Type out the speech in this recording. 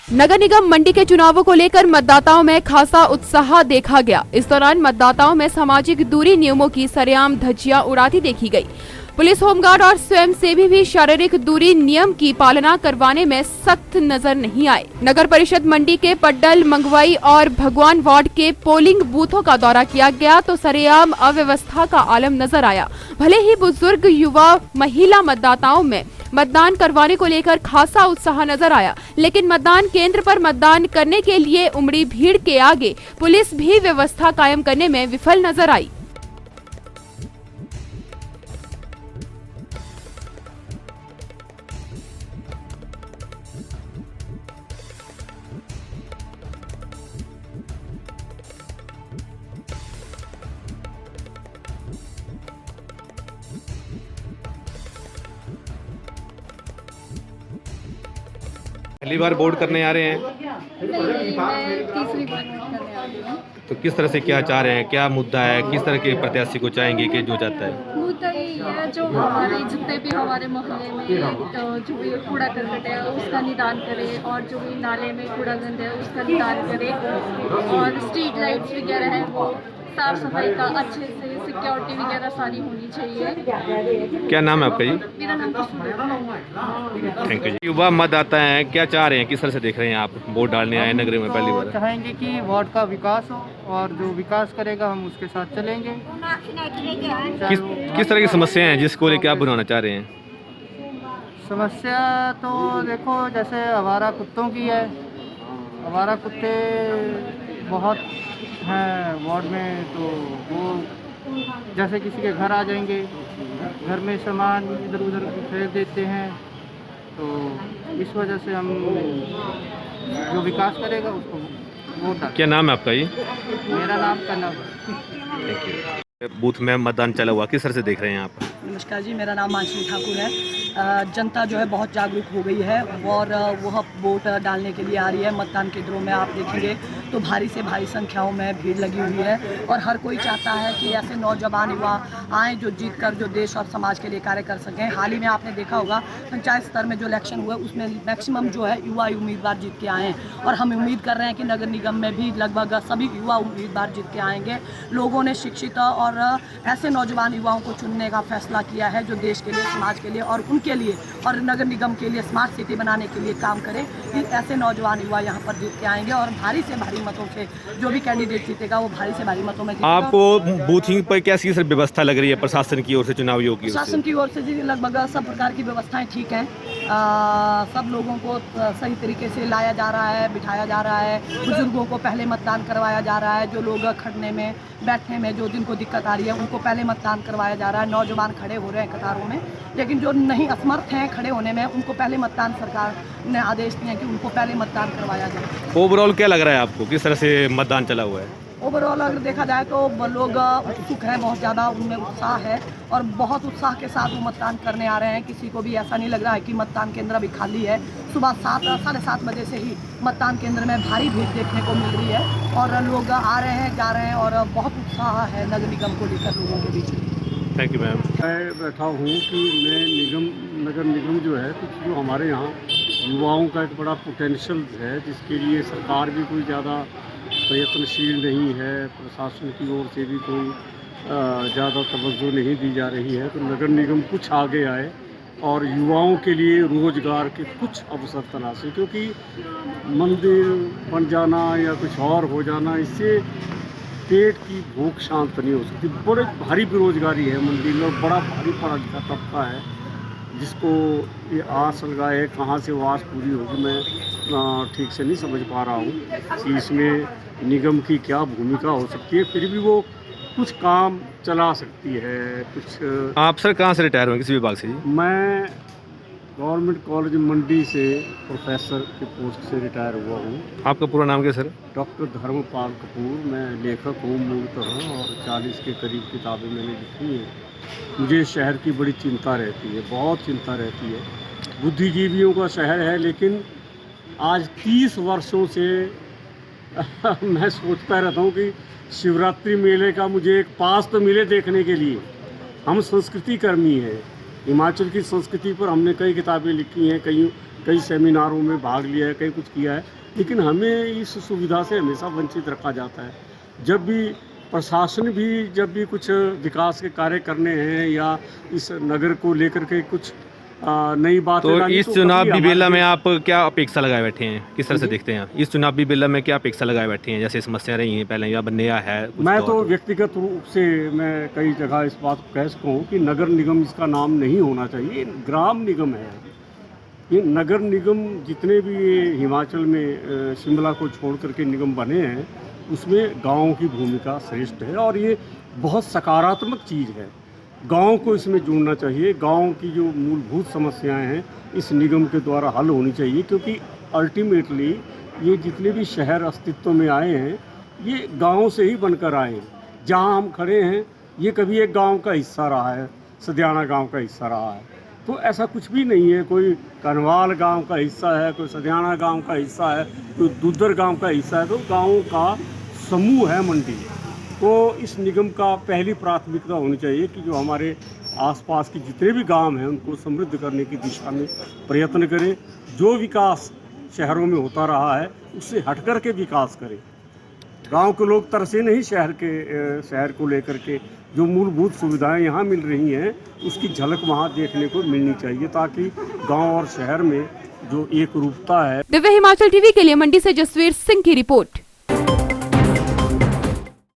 नगर निगम मंडी के चुनावों को लेकर मतदाताओं में खासा उत्साह देखा गया। इस दौरान मतदाताओं में सामाजिक दूरी नियमों की सरेआम धज्जियां उड़ाती देखी गई। पुलिस, होमगार्ड और स्वयंसेवी भी शारीरिक दूरी नियम की पालना करवाने में सख्त नजर नहीं आए। नगर परिषद मंडी के पड्डल, मंगवाई और भगवान वार्ड के पोलिंग बूथों का दौरा किया गया तो सरेआम अव्यवस्था का आलम नजर आया। भले ही बुजुर्ग, युवा, महिला मतदाताओं में मतदान करवाने को लेकर खासा उत्साह नजर आया, लेकिन मतदान केंद्र पर मतदान करने के लिए उमड़ी भीड़ के आगे पुलिस भी व्यवस्था कायम करने में विफल नजर आई। पहली बार वोट करने आ रहे हैं मैं तीसरी बार वोट करने आ रही हूँ। तो किस तरह से क्या चाह रहे हैं, क्या मुद्दा है, किस तरह के प्रत्याशी को चाहेंगे कि जो चाहता है? मुद्दा यही है जो हमारे जितने भी हमारे मोहल्ले में तो जो भी कूड़ा करकट है उसका निदान करे और जो भी नाले में कूड़ा गंद है उसका निदान करे और स्ट्रीट लाइट्स वगैरह है वो साफ सफाई का अच्छे से सिक्योरिटी वगैरह सारी होनी चाहिए। क्या नाम है आपका जी? मेरा नाम कुसुम है। थैंक यू जी। युवा मतदाता हैं, क्या चाह रहे हैं, किस तरह से देख रहे हैं आप वोट डालने आए नगरी में पहली बार? चाहेंगे कि वार्ड का विकास हो और जो विकास करेगा हम उसके साथ चलेंगे। किस तरह की समस्याएं हैं जिसको लेकर आप बनाना चाह रहे हैं? समस्या तो देखो जैसे आवारा कुत्तों की है। आवारा कुत्ते बहुत हैं वार्ड में, तो वो जैसे किसी के घर आ जाएंगे, घर में सामान इधर उधर फेंक देते हैं, तो इस वजह से हम जो विकास करेगा उसको वोट डालेंगे। क्या नाम है आपका जी? मेरा नाम कनव। Thank you. बूथ में मतदान चला हुआ, किस तरह से देख रहे हैं आप? नमस्कार जी, मेरा नाम मानसी ठाकुर है। जनता जो है बहुत जागरूक हो गई है और वह वोट डालने के लिए आ रही है। मतदान केंद्रों में आप देखेंगे तो भारी से भारी संख्याओं में भीड़ लगी हुई है और हर कोई चाहता है कि ऐसे नौजवान युवा आएँ जो जीत कर जो देश और समाज के लिए कार्य कर सकें। हाल ही में आपने देखा होगा पंचायत स्तर में जो इलेक्शन हुआ उसमें मैक्सिमम जो है युवा उम्मीदवार जीत के आए हैं और हम उम्मीद कर रहे हैं कि नगर निगम में भी लगभग सभी युवा उम्मीदवार जीत के आएंगे। लोगों ने शिक्षित और ऐसे नौजवान युवाओं को चुनने का फैसला किया है जो देश के लिए, समाज के लिए और उनके लिए और नगर निगम के लिए स्मार्ट सिटी बनाने के लिए काम करें। ऐसे नौजवान युवा यहाँ पर जीत के आएंगे और भारी से भारी मतों से जो भी कैंडिडेट जीतेगा वो भारी से भारी मतों में जीतेगा। आपको बूथिंग पर कैसी व्यवस्था लग रही है प्रशासन की ओर से, चुनाव आयोग की ओर से? प्रशासन की ओर से जी लगभग सब प्रकार की व्यवस्थाएं ठीक हैं। सब लोगों को सही तरीके से लाया जा रहा है, बिठाया जा रहा है। बुजुर्गों को पहले मतदान करवाया जा रहा है। जो लोग खड़ने में, बैठने में जो जिनको दिक्कत आ रही है उनको पहले मतदान करवाया जा रहा है। नौजवान खड़े हो रहे हैं कतारों में, लेकिन जो नहीं असमर्थ हैं खड़े होने में उनको पहले मतदान सरकार ने आदेश दिए हैं कि उनको पहले मतदान करवाया जाए। ओवरऑल क्या लग रहा है आपको, किस तरह से मतदान चला हुआ है? ओवरऑल अगर देखा जाए तो लोग उत्सुक हैं, बहुत ज़्यादा उनमें उत्साह है और बहुत उत्साह के साथ वो मतदान करने आ रहे हैं। किसी को भी ऐसा नहीं लग रहा है कि मतदान केंद्र अभी खाली है। सुबह 7-7:30 बजे से ही मतदान केंद्र में भारी भीड़ देखने को मिल रही है और लोग आ रहे हैं, जा रहे हैं और बहुत उत्साह है नगर निगम को लेकर लोगों के बीच में। Thank you ma'am. मैं बैठा हूँ कि नगर निगम जो है कुछ जो हमारे यहाँ युवाओं का एक बड़ा पोटेंशियल है जिसके लिए सरकार भी कोई ज़्यादा प्रयत्नशील नहीं है, प्रशासन की ओर से भी कोई ज़्यादा तवज्जो नहीं दी जा रही है। तो नगर निगम कुछ आगे आए और युवाओं के लिए रोज़गार के कुछ अवसर तलाशे, क्योंकि मंदिर बन जाना या कुछ और हो जाना इससे पेट की भूख शांत नहीं हो सकती। बड़े भारी बेरोजगारी है मंदिर में और बड़ा भारी पढ़ा लिखा तबका है जिसको ये आस लगाए कहाँ से वो आस पूरी होगी मैं ठीक से नहीं समझ पा रहा हूँ कि इसमें निगम की क्या भूमिका हो सकती है। फिर भी वो कुछ काम चला सकती है कुछ। आप सर कहाँ से रिटायर हुए, किस विभाग से जी? मैं गवर्नमेंट कॉलेज मंडी से प्रोफेसर के पोस्ट से रिटायर हुआ हूँ। आपका पूरा नाम क्या सर? डॉक्टर धर्मपाल कपूर। मैं लेखक हूँ मूलतः और 40 के करीब किताबें मैंने लिखी हैं। मुझे शहर की बड़ी चिंता रहती है, बहुत चिंता रहती है। बुद्धिजीवियों का शहर है, लेकिन आज 30 वर्षों से मैं सोचता रहता हूँ कि शिवरात्रि मेले का मुझे एक पास तो मिले देखने के लिए। हम संस्कृति कर्मी हैं, हिमाचल की संस्कृति पर हमने कई किताबें लिखी हैं, कई कई सेमिनारों में भाग लिया है, कई कुछ किया है, लेकिन हमें इस सुविधा से हमेशा वंचित रखा जाता है। जब भी प्रशासन भी जब भी कुछ विकास के कार्य करने हैं या इस नगर को लेकर के कुछ नई बातें तो लानी, इस तो चुनाव कभी बिबेला में हमारे आप क्या अपेक्षा लगाए बैठे हैं, किस तरह से देखते हैं? इस चुनाव बिबेला में क्या अपेक्षा लगाए बैठे हैं, जैसे समस्या रही हैं पहले या नया है कुछ? मैं तो व्यक्तिगत रूप से मैं कई जगह इस बात को कह सकूँ कि नगर निगम इसका नाम नहीं होना चाहिए, ये ग्राम निगम है। ये नगर निगम जितने भी ये हिमाचल में शिमला को छोड़ करके निगम बने हैं, उसमें गाँव की भूमिका श्रेष्ठ है और ये बहुत सकारात्मक चीज़ है। गांव को इसमें जोड़ना चाहिए, गांव की जो मूलभूत समस्याएं हैं इस निगम के द्वारा हल होनी चाहिए, क्योंकि अल्टीमेटली ये जितने भी शहर अस्तित्व में आए हैं ये गांव से ही बनकर आए हैं। जहां हम खड़े हैं ये कभी एक गांव का हिस्सा रहा है, सदियाना गांव का हिस्सा रहा है, तो ऐसा कुछ भी नहीं है। कोई कनवाल गांव का हिस्सा है, कोई सदियाना गांव का हिस्सा है, कोई दुदर गांव का हिस्सा है, तो गाँव का समूह है मंडी। तो इस निगम का पहली प्राथमिकता होनी चाहिए कि जो हमारे आसपास के जितने भी गांव हैं उनको समृद्ध करने की दिशा में प्रयत्न करें। जो विकास शहरों में होता रहा है उससे हट कर के विकास करें। गांव के लोग तरसे नहीं शहर को लेकर के, जो मूलभूत सुविधाएं यहाँ मिल रही हैं उसकी झलक वहाँ देखने को मिलनी चाहिए, ताकि गाँव और शहर में जो एक रूपता है। दिव्य हिमाचल टीवी के लिए मंडी से जसवीर सिंह की रिपोर्ट।